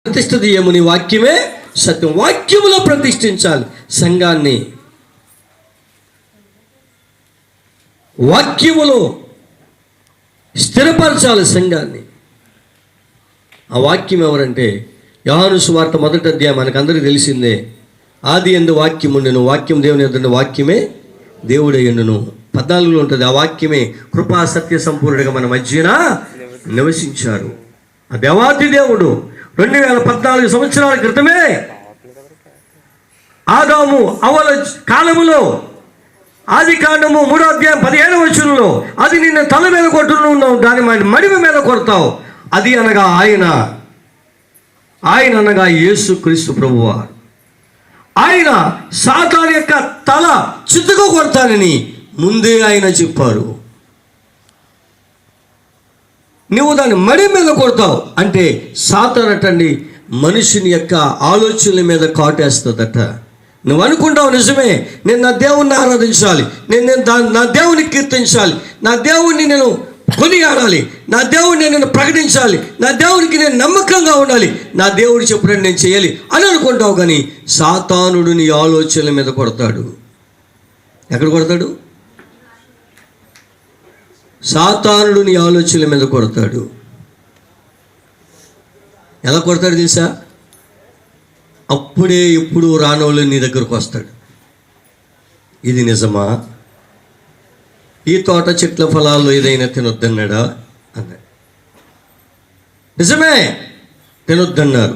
ప్రతిష్ఠ చేయమని వాక్యమే సత్యం. వాక్యములో ప్రతిష్ఠించాలి సంఘాన్ని. వాక్యములో స్థిరపరచాలి సంఘాన్ని. ఆ వాక్యం ఎవరంటే యోహాను సువార్త 1వ అధ్యాయం మనకందరికీ తెలిసిందే. ఆది యందు వాక్యం ఉండెను, వాక్యం దేవుని యొద్ద, వాక్యమే దేవుడయ్యుండును. 14లో ఉంటుంది. ఆ వాక్యమే కృపా సత్య సంపూర్ణుడిగా మన మధ్యన నివసించారు. ఆ దేవాది దేవుడు 2014 సంవత్సరాల క్రితమే ఆదాము అవ్వల కాలములో ఆది కాండము 3వ అధ్యాయం 17వ వచనంలో అది నిన్ను తల మీద కొట్టున్నావు, దాని మడిమ మీద కొడతావు. అది అనగా ఆయన అనగా యేసు క్రీస్తు ప్రభువారు. ఆయన సాతాను యొక్క తల చితుకు కొడతానని ముందే ఆయన చెప్పారు. నువ్వు దాన్ని మడి మీద కొడతావు అంటే సాతాను అటండి మనుషుని యొక్క ఆలోచనల మీద కాటేస్తుందట. నువ్వు అనుకుంటావు నిజమే, నేను నా దేవుణ్ణి ఆరాధించాలి, నేను నా దేవుని కీర్తించాలి, నా దేవుణ్ణి నేను కొనియాడాలి, నా దేవుడిని నేను ప్రకటించాలి, నా దేవుడికి నేను నమ్మకంగా ఉండాలి, నా దేవుడు చెప్పినట్టు నేను చేయాలి అని అనుకుంటావు. కానీ సాతానుడు నీ ఆలోచనల మీద కొడతాడు. ఎక్కడ కొడతాడు? సాతానుడు నీ ఆలోచనల మీద కొడతాడు. ఎలా కొడతాడు తెలుసా? అప్పుడే ఎప్పుడు రానోళ్ళు నీ దగ్గరకు వస్తాడు. ఇది నిజమా? ఈ తోట చెట్ల ఫలాల్లో ఏదైనా తినొద్దన్నాడా అన్నాడు. నిజమే, తినొద్దన్నారు.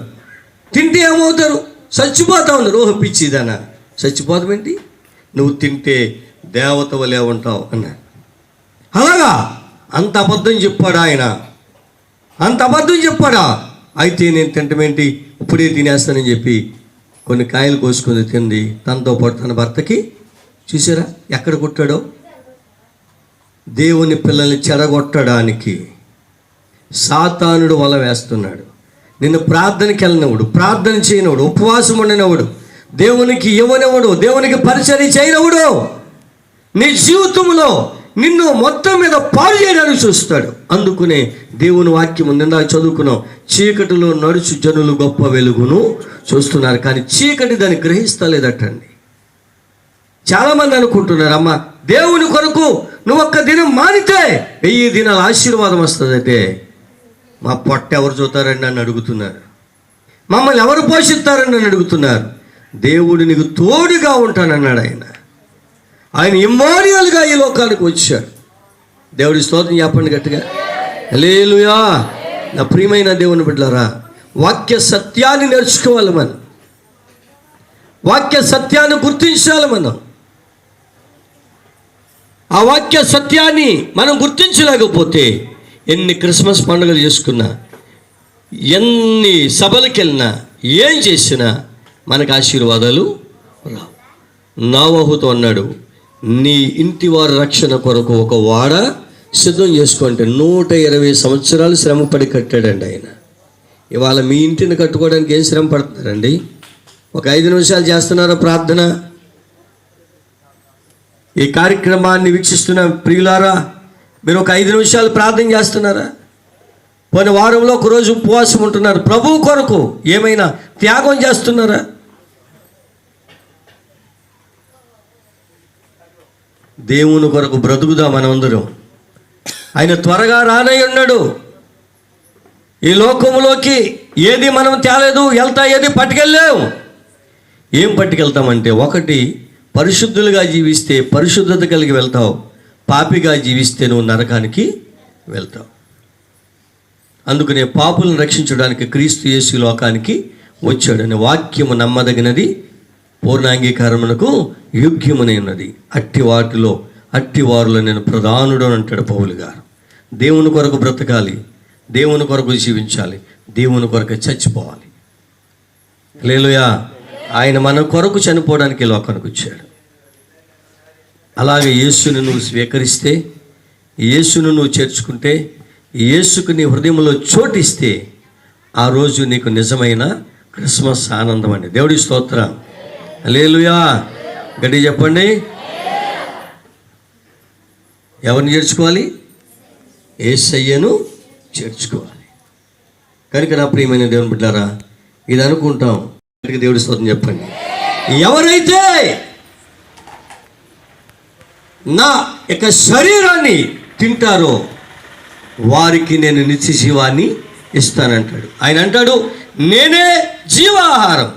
తింటే ఏమవుతారు? చచ్చిపోతా ఉన్నారు. ఓహో పిచ్చిదానా, చచ్చిపోతామేంటి? నువ్వు తింటే దేవత వలే ఉంటావు అన్నాడు. అలాగా అంత అబద్ధం చెప్పాడా ఆయన? అంత అబద్ధం చెప్పాడా? అయితే నేను తింటమేంటి, ఇప్పుడే తినేస్తానని చెప్పి కొన్ని కాయలు కోసుకొని తింది. తనతో పాటు తన భర్తకి. చూసారా ఎక్కడ కొట్టాడో? దేవుని పిల్లల్ని చెడగొట్టడానికి సాతానుడు వల వేస్తున్నాడు. నిన్ను ప్రార్థనకి వెళ్ళినవాడు, ప్రార్థన చేయనవాడు, ఉపవాసం ఉండినవాడు, దేవునికి ఇవ్వనివాడు, దేవునికి పరిచర్య చేయనవాడు నీ జీవితంలో నిన్ను మొత్తం మీద పాడు చేయడానికి చూస్తాడు. అందుకునే దేవుని వాక్యం నిందా చదువుకున్నాం. చీకటిలో నడుచు జనులు గొప్ప వెలుగును చూస్తున్నారు, కానీ చీకటి దాన్ని గ్రహిస్తలేదటండి. చాలామంది అనుకుంటున్నారు, అమ్మ దేవుని కొరకు నువ్వు ఒక్క దినం మానితే 1000 దినాల ఆశీర్వాదం వస్తుందంటే మా పొట్ట ఎవరు చూస్తారని నన్ను అడుగుతున్నారు, మమ్మల్ని ఎవరు పోషిస్తారని నన్ను అడుగుతున్నారు. దేవుడు నీకు తోడుగా ఉంటానన్నాడు. ఆయన ఇమ్మానుయేలుగా ఈ లోకానికి వచ్చాడు. దేవుడి స్తోత్రం చెప్పండి గట్టిగా, హల్లెలూయా. నా ప్రియమైన దేవుని బిడ్డలారా, వాక్య సత్యాన్ని నేర్చుకోవాలి మనం, వాక్య సత్యాన్ని గుర్తించాలి మనం. ఆ వాక్య సత్యాన్ని మనం గుర్తించలేకపోతే ఎన్ని క్రిస్మస్ పండుగలు చేసుకున్నా, ఎన్ని సభలకు వెళ్ళినా, ఏం చేసినా మనకు ఆశీర్వాదాలు రావు. నోవహుతో అన్నాడు, నీ ఇంటి వారి రక్షణ కొరకు ఒక వాడ సిద్ధం చేసుకుంటే 120 సంవత్సరాలు శ్రమపడి కట్టాడండి ఆయన. ఇవాళ మీ ఇంటిని కట్టుకోవడానికి ఏం శ్రమ పడుతున్నారండి? ఒక 5 నిమిషాలు చేస్తున్నారా ప్రార్థన? ఈ కార్యక్రమాన్ని వీక్షిస్తున్న ప్రియులారా, మీరు ఒక 5 నిమిషాలు ప్రార్థన చేస్తున్నారా? పోయిన వారంలో ఒకరోజు ఉపవాసం ఉంటున్నారు. ప్రభువు కొరకు ఏమైనా త్యాగం చేస్తున్నారా? దేవుని కొరకు బ్రతుకుదా మనందరం. ఆయన త్వరగా రానై ఉన్నాడు. ఈ లోకంలోకి ఏది మనం తేలేదు, వెళ్తా ఏది పట్టుకెళ్ళావు. ఏం పట్టుకెళ్తామంటే, ఒకటి పరిశుద్ధులుగా జీవిస్తే పరిశుద్ధత కలిగి వెళ్తావు, పాపిగా జీవిస్తే నువ్వు నరకానికి వెళ్తావు. అందుకనే పాపులను రక్షించడానికి క్రీస్తు యేసు లోకానికి వచ్చాడని వాక్యము నమ్మదగినది, పూర్ణాంగీకారమునకు యోగ్యమునైనది. అట్టి వారిలో నేను ప్రధానుడు అని అంటాడు పౌలు గారు. దేవుని కొరకు బ్రతకాలి, దేవుని కొరకు జీవించాలి, దేవుని కొరకు చచ్చిపోవాలి. హల్లెలూయా. ఆయన మన కొరకు చనిపోవడానికి లోకానికి వచ్చాడు. అలాగే యేసును నువ్వు స్వీకరిస్తే, యేసును నువ్వు చేర్చుకుంటే, యేసుకు నీ హృదయంలో చోటిస్తే, ఆ రోజు నీకు నిజమైన క్రిస్మస్ ఆనందం అండి. దేవుడి స్తోత్రం, హల్లెలూయా. గట్టిగా చెప్పండి. ఎవరిని చేర్చుకోవాలి? యేసయ్యను చేర్చుకోవాలి. కనుక నా ప్రియమైన దేవుని బిడ్డలారా, ఇది అనుకుంటాం. దేవుడి స్తోత్రం చెప్పండి. ఎవరైతే నా యొక్క శరీరాన్ని తింటారో వారికి నేను నిత్య జీవాన్ని ఇస్తానంటాడు. ఆయన అంటాడు, నేనే జీవాహారం,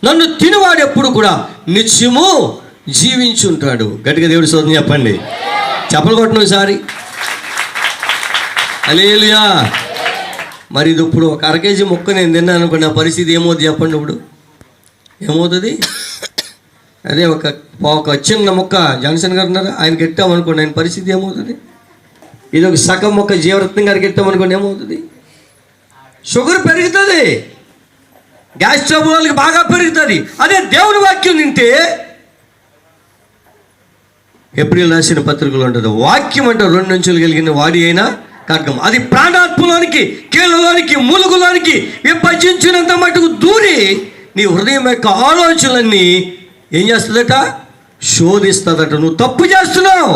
నన్ను తినవాడు ఎప్పుడు కూడా నిత్యము జీవించుంటాడు. గట్టిగా దేవుడి స్తోత్రం చెప్పండి. చెప్పలు కొట్టను ఈసారి. హల్లెలూయా. మరి ఇది ఇప్పుడు ఒక 1/2 కేజీ ముక్క నేను తిన్నాను అనుకోండి, నా పరిస్థితి ఏమవుతుంది చెప్పండి. ఇప్పుడు ఏమవుతుంది? అదే ఒక చిన్న ముక్క జాన్సన్ గారు ఉన్నారు, ఆయనకి ఎట్టామనుకోండి, ఆయన పరిస్థితి ఏమవుతుంది? ఇది ఒక సగం ముక్క జీవరత్నం గారికి ఎట్టామనుకోండి, ఏమవుతుంది? షుగర్ పెరుగుతుంది, గ్యాస్ ట్రబుల్ వాళ్ళకి బాగా పెరుగుతుంది. అదే దేవుని వాక్యం తింటే, ఏప్రిల్ రాసిన పత్రికలో ఉంటుంది, వాక్యం అంటే 2 అంచులు కలిగిన వాడి అయినా ఖడ్గం, అది ప్రాణాత్మలోనికి, కీళ్ళలోనికి, మూలుగులోనికి విభజించినంత మటుకు దూరి నీ హృదయం యొక్క ఆలోచనలన్నీ ఏం చేస్తుందట? శోధిస్తుందట. నువ్వు తప్పు చేస్తున్నావు,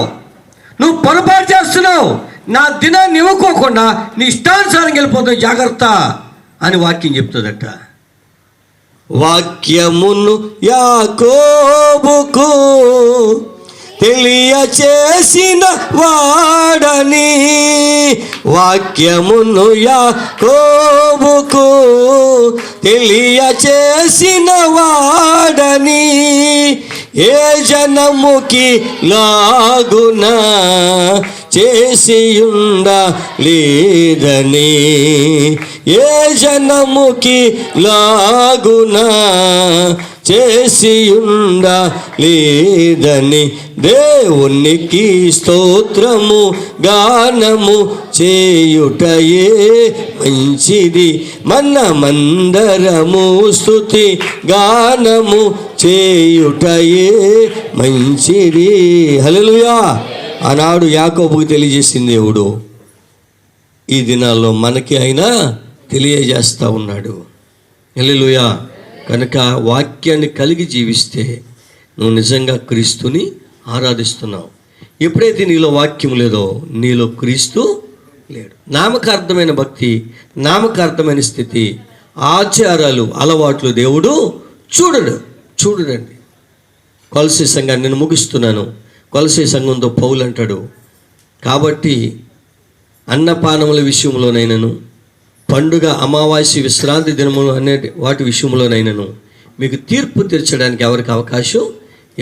నువ్వు పొరపాటు చేస్తున్నావు, నా దినాన్ని ఇవ్వకోకుండా నీ ఇష్టానుసారం వెళ్ళిపోతావు, జాగ్రత్త అని వాక్యం చెప్తుందట. వాక్యమును యాకోబుకు తెలియచేసిన వాడని, వాక్యమును యాకోబుకు తెలియచేసిన వాడని, ఏ జనముకి లాగున చేసియుండ లేదని, ఏ జనముకి లాగున చేసియుండ లేదని, దేవునికి స్తోత్రము గానము చేయుటయే మంచిది, మనమందరము స్తుతి గానము చేయుటయే మంచిది. హల్లెలూయా. ఆనాడు యాకోబుకు తెలియజేసింది దేవుడు, ఈ దినాల్లో మనకి అయినా తెలియజేస్తూ ఉన్నాడు. హల్లెలూయా. కనుక వాక్యాన్ని కలిగి జీవిస్తే నువ్వు నిజంగా క్రీస్తుని ఆరాధిస్తున్నావు. ఎప్పుడైతే నీలో వాక్యం లేదో నీలో క్రీస్తు లేడు. నామకార్థమైన భక్తి, నామకార్థమైన స్థితి, ఆచారాలు, అలవాట్లు దేవుడు చూడండి. కొలసీ సంఘాన్ని నేను ముగిస్తున్నాను. కొలసీ సంఘంతో పౌలు అంటాడు, కాబట్టి అన్నపానముల విషయంలోనైనాను, పండుగ, అమావాస్య, విశ్రాంతి దినములు అనే వాటి విషయంలోనైనాను మీకు తీర్పు తీర్చడానికి ఎవరికి అవకాశం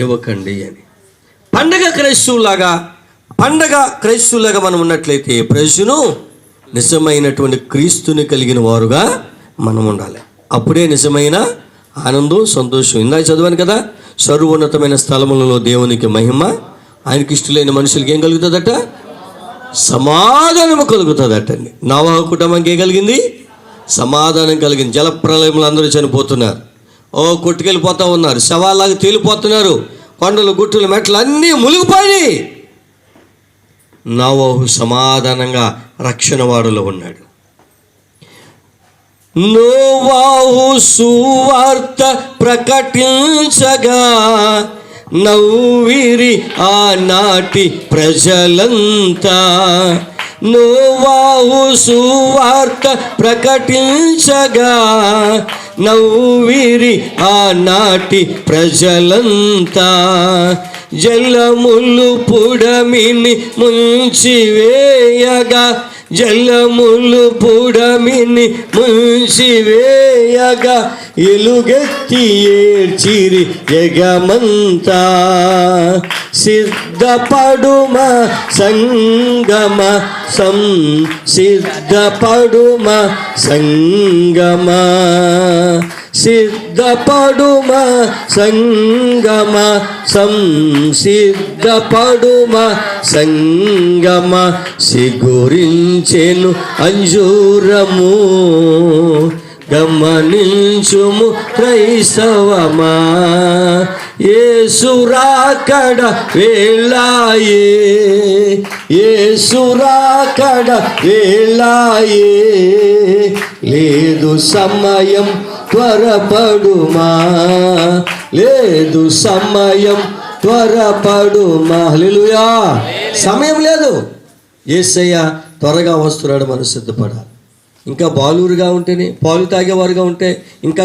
ఇవ్వకండి అని. పండగ క్రైస్తవులాగా మనం ఉన్నట్లయితే ప్రజను నిజమైనటువంటి క్రీస్తుని కలిగిన వారుగా మనం ఉండాలి. అప్పుడే నిజమైన ఆనందం, సంతోషం. ఇందాక చదివాను కదా, సర్వోన్నతమైన స్థలములలో దేవునికి మహిమ, ఆయనకి ఇష్టలేని మనుషులకి ఏం కలుగుతుందట? సమాధానము కలుగుతుందటండి. నోవహు కుటుంబానికి ఏం కలిగింది? సమాధానం కలిగింది. జలప్రలయంలో అందరూ చనిపోతున్నారు, కొట్టుకెళ్ళిపోతూ ఉన్నారు, శవాలాగా తేలిపోతున్నారు, కొండలు, గుట్టులు, మెట్లు అన్నీ మునిగిపోయి నోవహు సమాధానంగా రక్షణ వాడులో ఉన్నాడు. నోవహు సువార్త ప్రకటించగా నవ్విరి ఆనాటి ప్రజలంతా. నోవహు సువార్త ప్రకటించగా నవ్విరి ఆనాటి ప్రజలంతా. జలములు పుడమిని ముంచివేయగా, జలములు పుడమిని ముంచివేయగా ఎలుగెత్తి ఏడ్చిరి జగమంతా. సిద్ధపడుమ సంగమ సిద్ధపడుమ సంగమ, సిద్ధపడుమ సంగమ సిద్ధపడుమ సంగమ. సిగురించెను అంజూరము గమనించుము క్రైస్తవమా. యేసు రాకడ వేళాయే, యేసు రాకడ వేళాయే, లేదు సమయం త్వరపడుమా, లేదు సమయం త్వరపడుమా. హల్లెలూయా. సమయం లేదు, యేసయ్య త్వరగా వస్తున్నాడు, మనం సిద్ధపడాలి. ఇంకా బాలురుగా ఉంటేనే, పాలు తాగేవారుగా ఉంటే ఇంకా